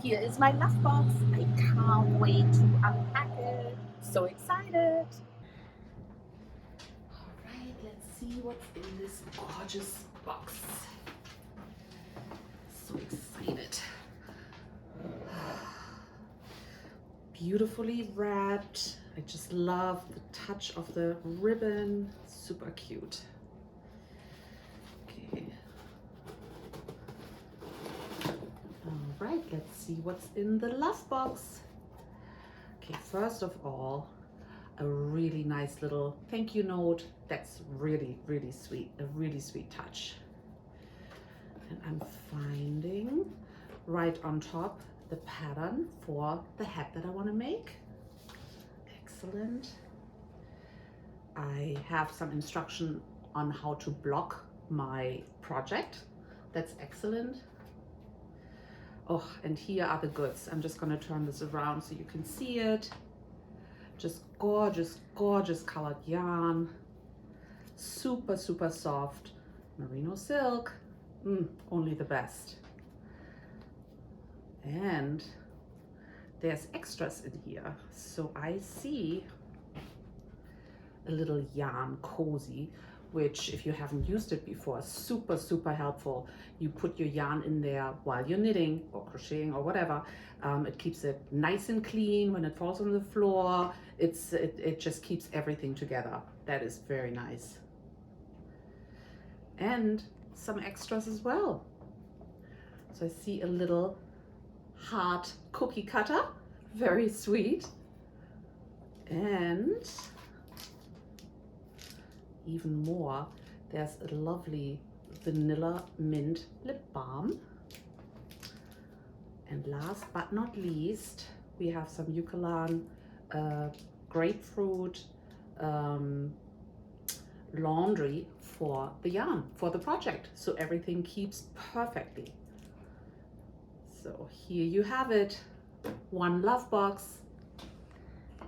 Here is my love box. I can't wait to unpack it. So excited. All right, let's see what's in this gorgeous box. So excited. Beautifully wrapped. I just love the touch of the ribbon. Super cute. Okay. All right, let's see what's in the love box. Okay, first of all, a really nice little thank you note. That's really, really sweet. A really sweet touch. And I'm finding right on top the pattern for the hat that I want to make. Excellent. I have some instruction on how to block my project. That's excellent. Oh, and here are the goods. I'm just going to turn this around so you can see it. Just gorgeous, gorgeous colored yarn. Super, super soft. Merino silk. Only the best. And there's extras in here. So I see a little yarn cozy, which if you haven't used it before, super, super helpful. You put your yarn in there while you're knitting or crocheting or whatever. It keeps it nice and clean when it falls on the floor. It just keeps everything together. That is very nice. And some extras as well. So I see a little heart cookie cutter, very sweet. And even more, there's a lovely vanilla mint lip balm. And last but not least, we have some Eucalan grapefruit laundry for the yarn, for the project. So everything keeps perfectly. So here you have it, one love box,